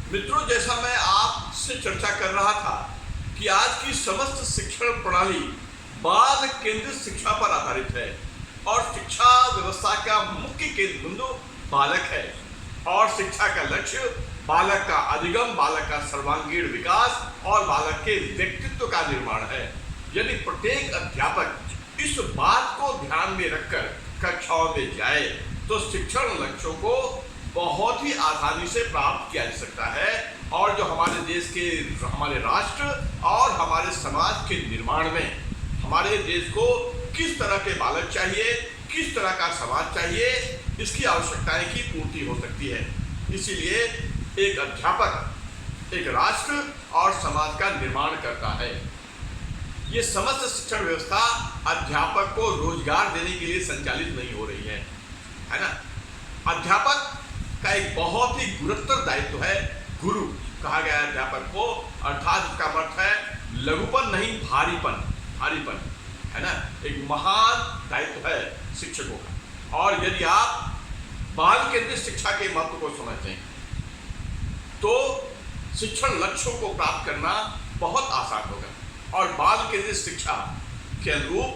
मित्रों, जैसा मैं आपसे चर्चा कर रहा था कि आज की समस्त शिक्षण प्रणाली बाल केंद्रित शिक्षा पर आधारित है और शिक्षा व्यवस्था का मुख्य केंद्र बिंदु बालक है और शिक्षा का लक्ष्य बालक का अधिगम, बालक का सर्वांगीण विकास और बालक के व्यक्तित्व का निर्माण है। यदि प्रत्येक अध्यापक इस बात को ध्यान में रखकर कक्षाओं में जाए तो शिक्षण लक्ष्यों को बहुत ही आसानी से प्राप्त किया जा सकता है और जो हमारे देश के, हमारे राष्ट्र और हमारे समाज के निर्माण में हमारे देश को किस तरह के बालक चाहिए, किस तरह का समाज चाहिए, इसकी आवश्यकताएं की पूर्ति हो सकती है। इसीलिए एक अध्यापक एक राष्ट्र और समाज का निर्माण करता है। ये समस्त शिक्षण व्यवस्था अध्यापक को रोजगार देने के लिए संचालित नहीं हो रही है ना। अध्यापक का एक बहुत ही गुरुतर दायित्व है। गुरु कहा गया है अध्यापक को, अर्थात इसका अर्थ है लघुपन नहीं, भारीपन है ना। एक महान दायित्व है शिक्षकों का। और यदि आप बाल केंद्रित शिक्षा के महत्व को समझते हैं तो शिक्षण लक्ष्यों को प्राप्त करना बहुत आसान होगा। और बाल केंद्रित शिक्षा के अनुरूप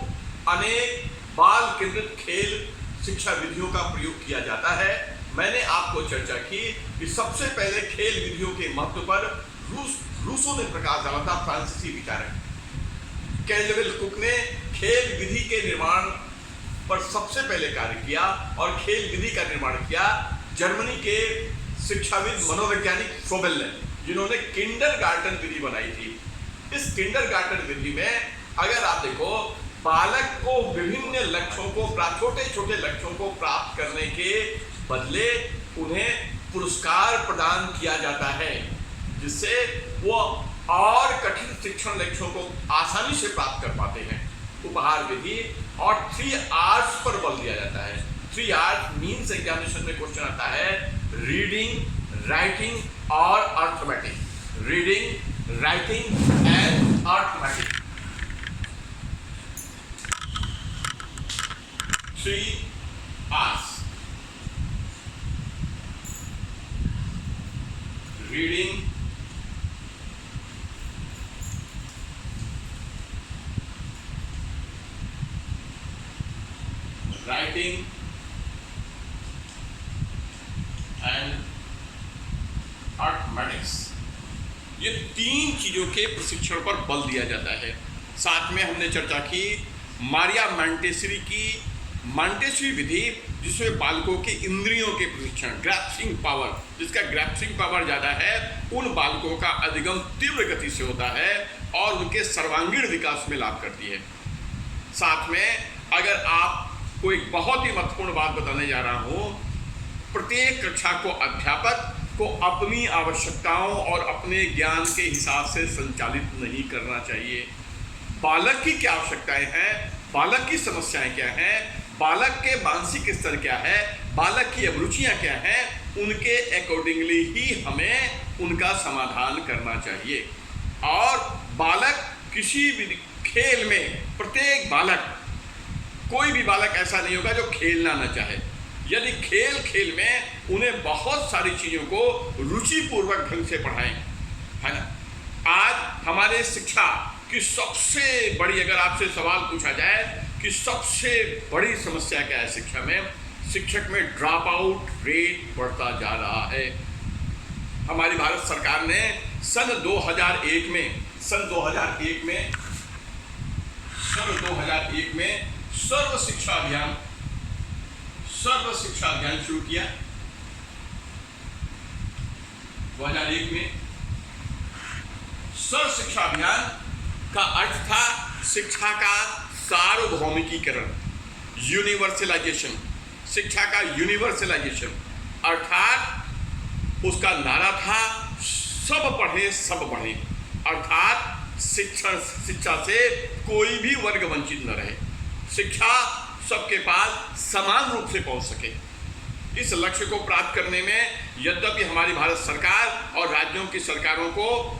अनेक बाल केंद्रित खेल शिक्षा विधियों का प्रयोग किया जाता है। मैंने आपको चर्चा की कि सबसे पहले खेल विधियों के महत्व पर रूसों ने प्रकाश डाला था। फ्रांसीसी विचारक कैलविन कुक ने खेल विधि के निर्माण पर सबसे पहले कार्य किया और खेल विधि का निर्माण किया जर्मनी के शिक्षाविद मनोवैज्ञानिक फ्रोबेल ने, जिन्होंने किंडरगार्टन विधि बनाई थी। इस किंडरगार्टन विधि में अगर आप देखो, बालक को विभिन्न लक्ष्यों को, छोटे छोटे लक्ष्यों को प्राप्त करने के बदले उन्हें पुरस्कार प्रदान किया जाता है, जिससे वो और कठिन शिक्षण लक्ष्यों को आसानी से प्राप्त कर पाते हैं। उपहार विधि और 3 R's पर बल दिया जाता है। 3 R's मीन्स एग्जामिनेशन में क्वेश्चन आता है, रीडिंग, राइटिंग और arithmetic. Reading, writing and arithmetic. 3 R's। Reading, writing and arithmetics. ये 3 चीजों के प्रशिक्षण पर बल दिया जाता है। साथ में हमने चर्चा की मारिया मॉन्टेसरी की मॉन्टेसरी विधि, जिसमें बालकों के इंद्रियों के प्रशिक्षण, ग्रैस्पिंग पावर, जिसका ग्रैस्पिंग पावर ज़्यादा है, उन बालकों का अधिगम तीव्र गति से होता है और उनके सर्वांगीण विकास में लाभ करती है। साथ में अगर आपको एक बहुत ही महत्वपूर्ण बात बताने जा रहा हूँ, प्रत्येक कक्षा को अध्यापक को अपनी आवश्यकताओं और अपने ज्ञान के हिसाब से संचालित नहीं करना चाहिए। बालक की क्या आवश्यकताएं हैं, बालक की समस्याएं क्या हैं, बालक के मानसिक स्तर क्या है, बालक की अभिरुचियां क्या हैं, उनके अकॉर्डिंगली ही हमें उनका समाधान करना चाहिए। और बालक किसी भी खेल में, प्रत्येक बालक, कोई भी बालक ऐसा नहीं होगा जो खेलना न चाहे। यदि खेल में उन्हें बहुत सारी चीज़ों को रुचिपूर्वक ढंग से पढ़ाएं, है ना। आज हमारे शिक्षा की सबसे बड़ी, अगर आपसे सवाल पूछा जाए कि सबसे बड़ी समस्या क्या है शिक्षा में, शिक्षक में ड्रॉप आउट रेट बढ़ता जा रहा है। हमारी भारत सरकार ने सन 2001 में सर्व शिक्षा अभियान शुरू किया। 2001 में सर्व शिक्षा अभियान का अर्थ था शिक्षा का सार्वभौमिकीकरण, यूनिवर्सलाइजेशन, शिक्षा का यूनिवर्सलाइजेशन। अर्थात उसका नारा था सब पढ़े सब बढ़े, अर्थात शिक्षा से कोई भी वर्ग वंचित न रहे, शिक्षा सबके पास समान रूप से पहुंच सके। इस लक्ष्य को प्राप्त करने में यद्यपि हमारी भारत सरकार और राज्यों की सरकारों को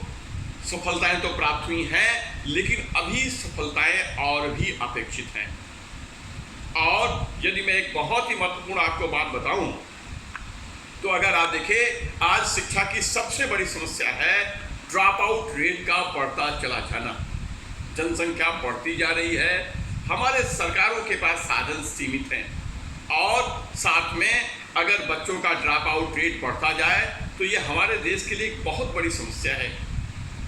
सफलताएं तो प्राप्त हुई हैं, लेकिन अभी सफलताएं और भी अपेक्षित हैं। और यदि मैं एक बहुत ही महत्वपूर्ण आपको बात बताऊं तो अगर आप देखें, आज शिक्षा की सबसे बड़ी समस्या है ड्रॉप आउट रेट का बढ़ता चला जाना। जनसंख्या बढ़ती जा रही है, हमारे सरकारों के पास साधन सीमित हैं, और साथ में अगर बच्चों का ड्रॉप आउट रेट बढ़ता जाए तो ये हमारे देश के लिए एक बहुत बड़ी समस्या है।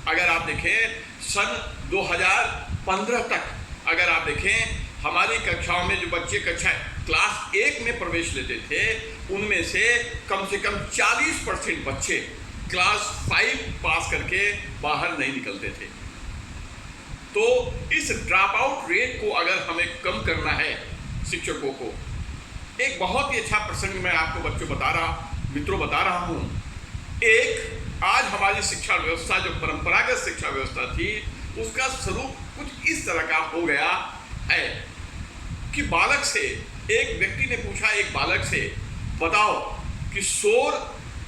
अगर आप देखें सन 2015 तक, अगर आप देखें हमारी कक्षाओं में जो बच्चे कक्षा क्लास 1 में प्रवेश लेते थे, उनमें से कम 40% बच्चे क्लास 5 पास करके बाहर नहीं निकलते थे। तो इस ड्रॉप आउट रेट को अगर हमें कम करना है शिक्षकों को, एक बहुत ही अच्छा प्रसंग मैं आपको मित्रों बता रहा हूं। एक आज हमारी शिक्षा व्यवस्था, जो परंपरागत शिक्षा व्यवस्था थी, उसका स्वरूप कुछ इस तरह का हो गया है कि बालक से, एक व्यक्ति ने पूछा एक बालक से, बताओ कि शोर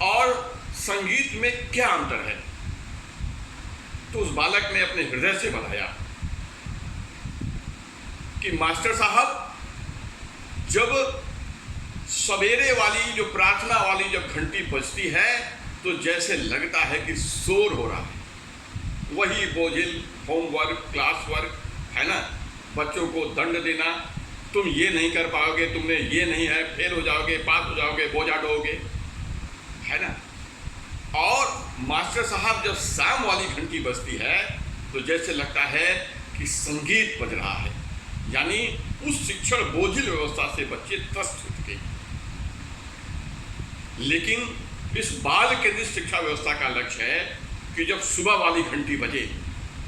और संगीत में क्या अंतर है? तो उस बालक ने अपने हृदय से बताया कि मास्टर साहब, जब सवेरे वाली जो प्रार्थना वाली जब घंटी बजती है तो जैसे लगता है कि शोर हो रहा है। वही बोझिल होमवर्क, क्लास वर्क है ना, बच्चों को दंड देना, तुम ये नहीं कर पाओगे, तुमने ये नहीं है, फेल हो जाओगे, पास हो जाओगे, बोझा ढोगे, है ना। और मास्टर साहब जब शाम वाली घंटी बजती है तो जैसे लगता है कि संगीत बज रहा है। यानी उस शिक्षण बोझिल व्यवस्था से बच्चे त्रस्त हो चुके। लेकिन इस बाल केंद्रित शिक्षा व्यवस्था का लक्ष्य है कि जब सुबह वाली घंटी बजे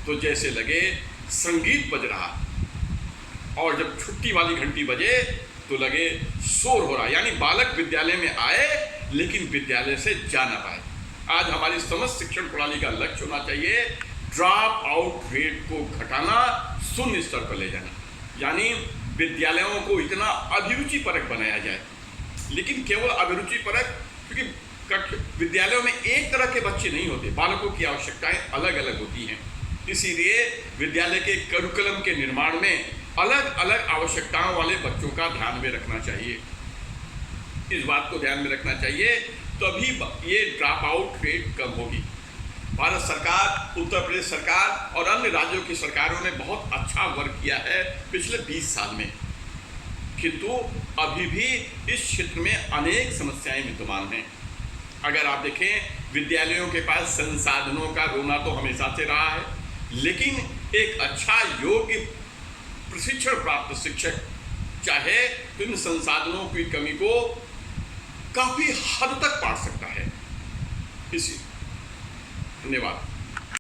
तो जैसे लगे संगीत बज रहा, और जब छुट्टी वाली घंटी बजे तो लगे शोर हो रहा। यानी बालक विद्यालय में आए लेकिन विद्यालय से जा ना पाए। आज हमारी समस्त शिक्षण प्रणाली का लक्ष्य होना चाहिए ड्रॉप आउट रेट को घटाना, शून्य स्तर पर ले जाना। यानी विद्यालयों को इतना अभिरुचि परक बनाया जाए, लेकिन केवल अभिरुचि परक, क्योंकि विद्यालयों में एक तरह के बच्चे नहीं होते, बालकों की आवश्यकताएं अलग अलग होती हैं। इसीलिए विद्यालय के करिकुलम के निर्माण में अलग अलग आवश्यकताओं वाले बच्चों का ध्यान में रखना चाहिए। इस बात को ध्यान में रखना चाहिए, तभी ये ड्रॉप आउट रेट कम होगी। भारत सरकार, उत्तर प्रदेश सरकार और अन्य राज्यों की सरकारों ने बहुत अच्छा वर्क किया है पिछले 20 साल में, किंतु अभी भी इस क्षेत्र में अनेक समस्याएं विद्यमान हैं। अगर आप देखें, विद्यालयों के पास संसाधनों का रोना तो हमेशा से रहा है, लेकिन एक अच्छा योग्य प्रशिक्षण प्राप्त शिक्षक चाहे तो इन संसाधनों की कमी को काफी हद तक पार सकता है। इसी धन्यवाद।